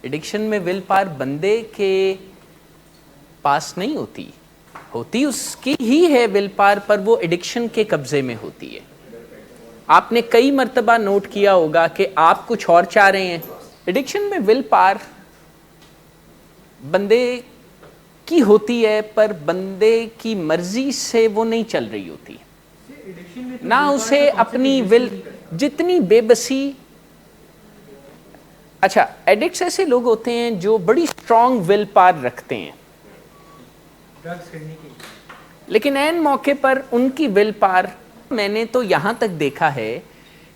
Addiction میں will power بندے کے پاس نہیں ہوتی اس کی ہی ہے ول پاور، پر وہ ایڈکشن کے قبضے میں ہوتی ہے. آپ نے کئی مرتبہ نوٹ کیا ہوگا کہ آپ کچھ اور چاہ رہے ہیں. ایڈکشن میں ول پاور بندے کی ہوتی ہے، پر بندے کی مرضی سے وہ نہیں چل رہی ہوتی، نہ اسے اپنی ول جتنی بے بسی. اچھا، ایڈکٹس ایسے لوگ ہوتے ہیں جو بڑی اسٹرانگ ول پاور رکھتے ہیں، لیکن عین موقع پر ان کی ول پاور، میں نے تو یہاں تک دیکھا ہے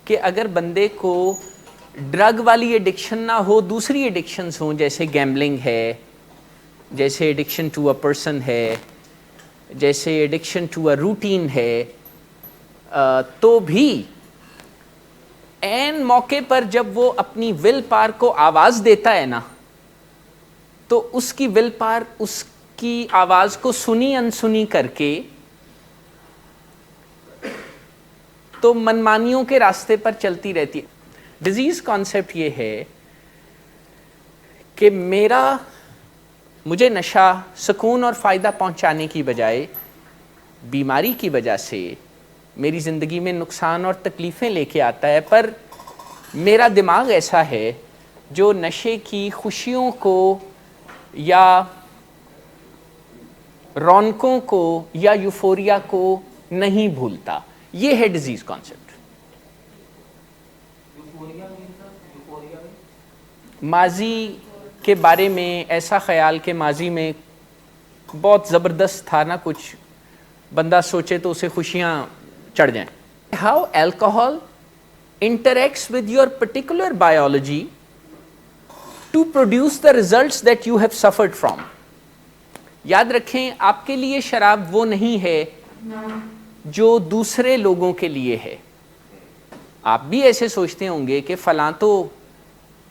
کہ اگر بندے کو ڈرگ والی ایڈکشن نہ ہو، دوسری ایڈکشنز ہوں، جیسے گیمبلنگ ہے، جیسے ایڈکشن ٹو اے پرسن ہے، جیسے ایڈکشن ٹو اے روٹین ہے، تو بھی عین موقع پر جب وہ اپنی ول پاور کو آواز دیتا ہے نا، تو اس کی ول پاور اس کی آواز کو سنی انسنی کر کے تو منمانیوں کے راستے پر چلتی رہتی ہے. ڈیزیز کانسیپٹ یہ ہے کہ مجھے نشہ سکون اور فائدہ پہنچانے کی بجائے بیماری کی وجہ سے میری زندگی میں نقصان اور تکلیفیں لے کے آتا ہے. پر میرا دماغ ایسا ہے جو نشے کی خوشیوں کو یا رونقوں کو یا یوفوریا کو نہیں بھولتا. یہ ہے ڈیزیز کانسیپٹ. ماضی کے بارے میں ایسا خیال کہ ماضی میں بہت زبردست تھا نا، کچھ بندہ سوچے تو اسے خوشیاں چڑھ جائیں. How alcohol interacts with your particular biology to produce the results that you have suffered from. یاد رکھیں، آپ کے لیے شراب وہ نہیں ہے جو دوسرے لوگوں کے لیے ہے. آپ بھی ایسے سوچتے ہوں گے کہ فلاں تو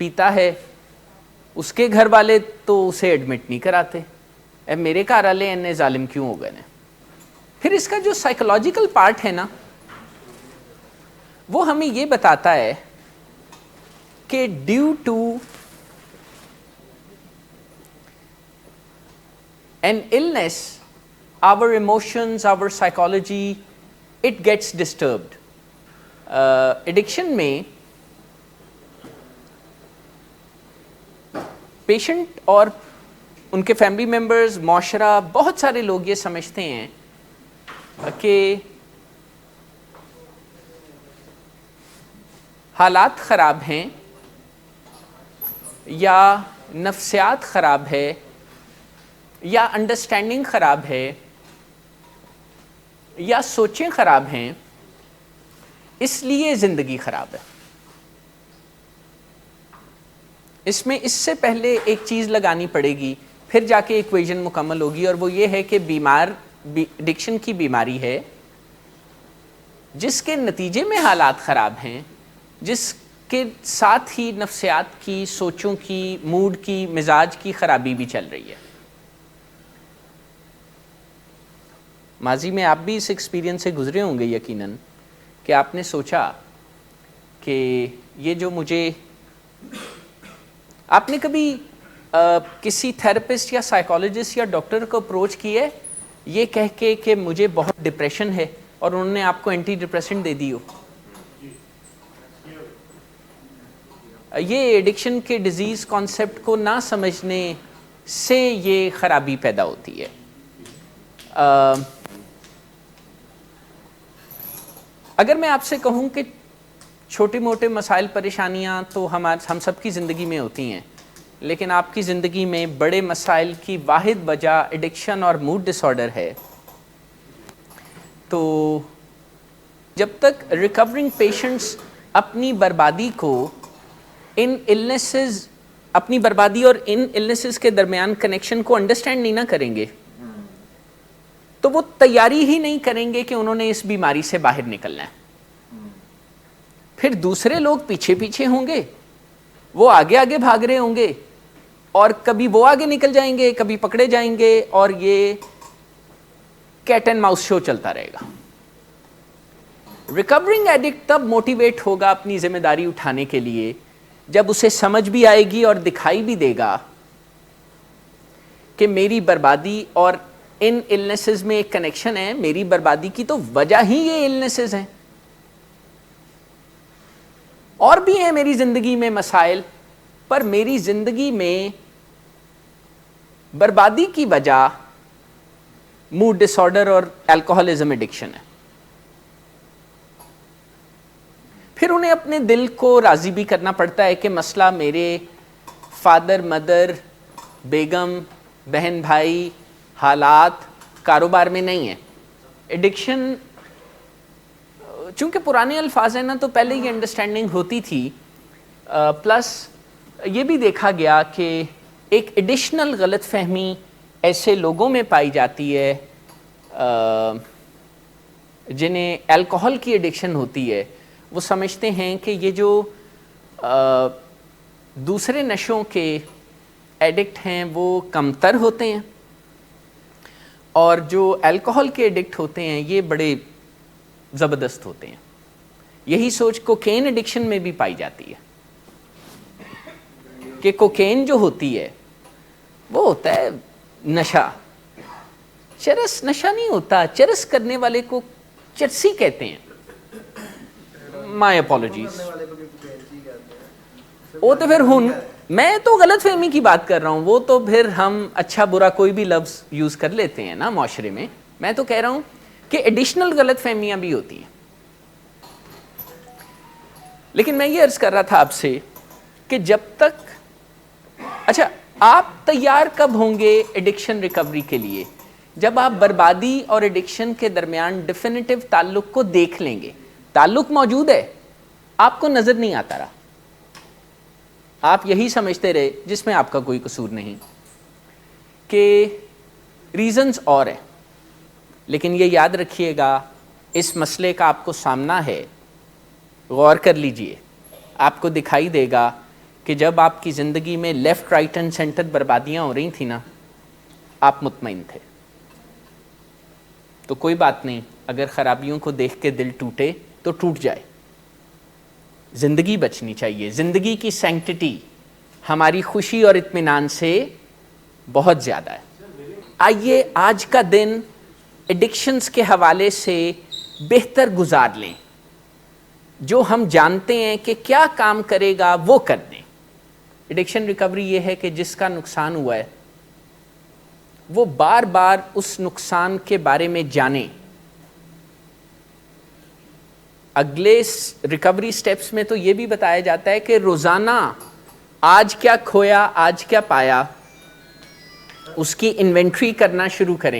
پیتا ہے، اس کے گھر والے تو اسے ایڈمٹ نہیں کراتے، اے میرے گھر والے انہیں ظالم کیوں ہو گئے. پھر اس کا جو سائیکولوجیکل پارٹ ہے نا، وہ ہمیں یہ بتاتا ہے کہ due to an illness, our emotions, our psychology, it gets disturbed. Addiction میں پیشنٹ اور ان کے فیملی ممبرز، معاشرہ، بہت سارے لوگ یہ سمجھتے ہیں کہ حالات خراب ہیں یا نفسیات خراب ہے یا انڈرسٹینڈنگ خراب ہے یا سوچیں خراب ہیں، اس لیے زندگی خراب ہے. اس میں اس سے پہلے ایک چیز لگانی پڑے گی، پھر جا کے ایکویژن مکمل ہوگی، اور وہ یہ ہے کہ ایڈکشن کی بیماری ہے جس کے نتیجے میں حالات خراب ہیں، جس کے ساتھ ہی نفسیات کی، سوچوں کی، موڈ کی، مزاج کی خرابی بھی چل رہی ہے. ماضی میں آپ بھی اس ایکسپیرینس سے گزرے ہوں گے یقیناً، کہ آپ نے سوچا کہ یہ جو مجھے، آپ نے کبھی کسی تھراپسٹ یا سائیکالوجسٹ یا ڈاکٹر کو اپروچ کیا ہے یہ کہہ کے کہ مجھے بہت ڈپریشن ہے، اور انہوں نے آپ کو اینٹی ڈپریسنٹ دے دی ہو؟ یہ ایڈکشن کے ڈیزیز کانسیپٹ کو نہ سمجھنے سے یہ خرابی پیدا ہوتی ہے. اگر میں آپ سے کہوں کہ چھوٹے موٹے مسائل، پریشانیاں تو ہم سب کی زندگی میں ہوتی ہیں، لیکن آپ کی زندگی میں بڑے مسائل کی واحد وجہ ایڈکشن اور موڈ ڈس آرڈر ہے، تو جب تک ریکورنگ پیشنٹس اپنی بربادی کو ان النیسز، اپنی بربادی اور ان النیسز کے درمیان کنیکشن کو انڈرسٹینڈ نہیں نہ کریں گے، تو وہ تیاری ہی نہیں کریں گے کہ انہوں نے اس بیماری سے باہر نکلنا ہے. پھر دوسرے لوگ پیچھے پیچھے ہوں گے، وہ آگے آگے بھاگ رہے ہوں گے، اور کبھی وہ آگے نکل جائیں گے، کبھی پکڑے جائیں گے، اور یہ کیٹ اینڈ ماؤس شو چلتا رہے گا. ریکورنگ ایڈکٹ تب موٹیویٹ ہوگا اپنی ذمہ داری اٹھانے کے لیے جب اسے سمجھ بھی آئے گی اور دکھائی بھی دے گا کہ میری بربادی اور ان النیسز میں ایک کنیکشن ہے، میری بربادی کی تو وجہ ہی یہ النیسز ہیں، اور بھی ہیں میری زندگی میں مسائل، پر میری زندگی میں بربادی کی وجہ موڈ ڈس آرڈر اور الکوہلزم ایڈکشن ہے. پھر انہیں اپنے دل کو راضی بھی کرنا پڑتا ہے کہ مسئلہ میرے فادر مدر بیگم بہن بھائی حالات کاروبار میں نہیں ہے. ایڈکشن چونکہ پرانے الفاظ ہیں نا تو پہلے یہ انڈرسٹینڈنگ ہوتی تھی، پلس یہ بھی دیکھا گیا کہ ایک ایڈیشنل غلط فہمی ایسے لوگوں میں پائی جاتی ہے جنہیں الکوہل کی ایڈکشن ہوتی ہے. وہ سمجھتے ہیں کہ یہ جو دوسرے نشوں کے ایڈکٹ ہیں وہ کمتر ہوتے ہیں، اور جو الکوہل کے ایڈکٹ ہوتے ہیں یہ بڑے زبردست ہوتے ہیں. یہی سوچ کوکین ایڈکشن میں بھی پائی جاتی ہے کہ کوکین جو ہوتی ہے وہ ہوتا ہے نشہ. چرس نشہ نہیں ہوتا، چرس کرنے والے کو چرسی کہتے ہیں. مائی اپولوجیز. وہ تو پھر میں تو غلط فہمی کی بات کر رہا ہوں، وہ تو پھر ہم اچھا برا کوئی بھی لفظ یوز کر لیتے ہیں نا معاشرے میں. میں تو کہہ رہا ہوں کہ ایڈیشنل غلط فہمیاں بھی ہوتی ہیں. لیکن میں یہ عرض کر رہا تھا آپ سے کہ جب تک، اچھا آپ تیار کب ہوں گے ایڈکشن ریکوری کے لیے؟ جب آپ بربادی اور ایڈکشن کے درمیان ڈیفینیٹو تعلق کو دیکھ لیں گے. تعلق موجود ہے، آپ کو نظر نہیں آتا رہا، آپ یہی سمجھتے رہے جس میں آپ کا کوئی قصور نہیں کہ ریزنز اور ہیں. لیکن یہ یاد رکھیے گا اس مسئلے کا آپ کو سامنا ہے، غور کر لیجئے. آپ کو دکھائی دے گا کہ جب آپ کی زندگی میں لیفٹ رائٹ اینڈ سینٹر بربادیاں ہو رہی تھیں نا، آپ مطمئن تھے. تو کوئی بات نہیں، اگر خرابیوں کو دیکھ کے دل ٹوٹے تو ٹوٹ جائے. زندگی بچنی چاہیے. زندگی کی سینکٹیٹی ہماری خوشی اور اطمینان سے بہت زیادہ ہے. آئیے آج کا دن ایڈکشنز کے حوالے سے بہتر گزار لیں. جو ہم جانتے ہیں کہ کیا کام کرے گا وہ کر دیں. ایڈکشن ریکوری یہ ہے کہ جس کا نقصان ہوا ہے وہ بار بار اس نقصان کے بارے میں جانیں. اگلے ریکوری سٹیپس میں تو یہ بھی بتایا جاتا ہے کہ روزانہ آج کیا کھویا آج کیا پایا اس کی انوینٹری کرنا شروع کریں.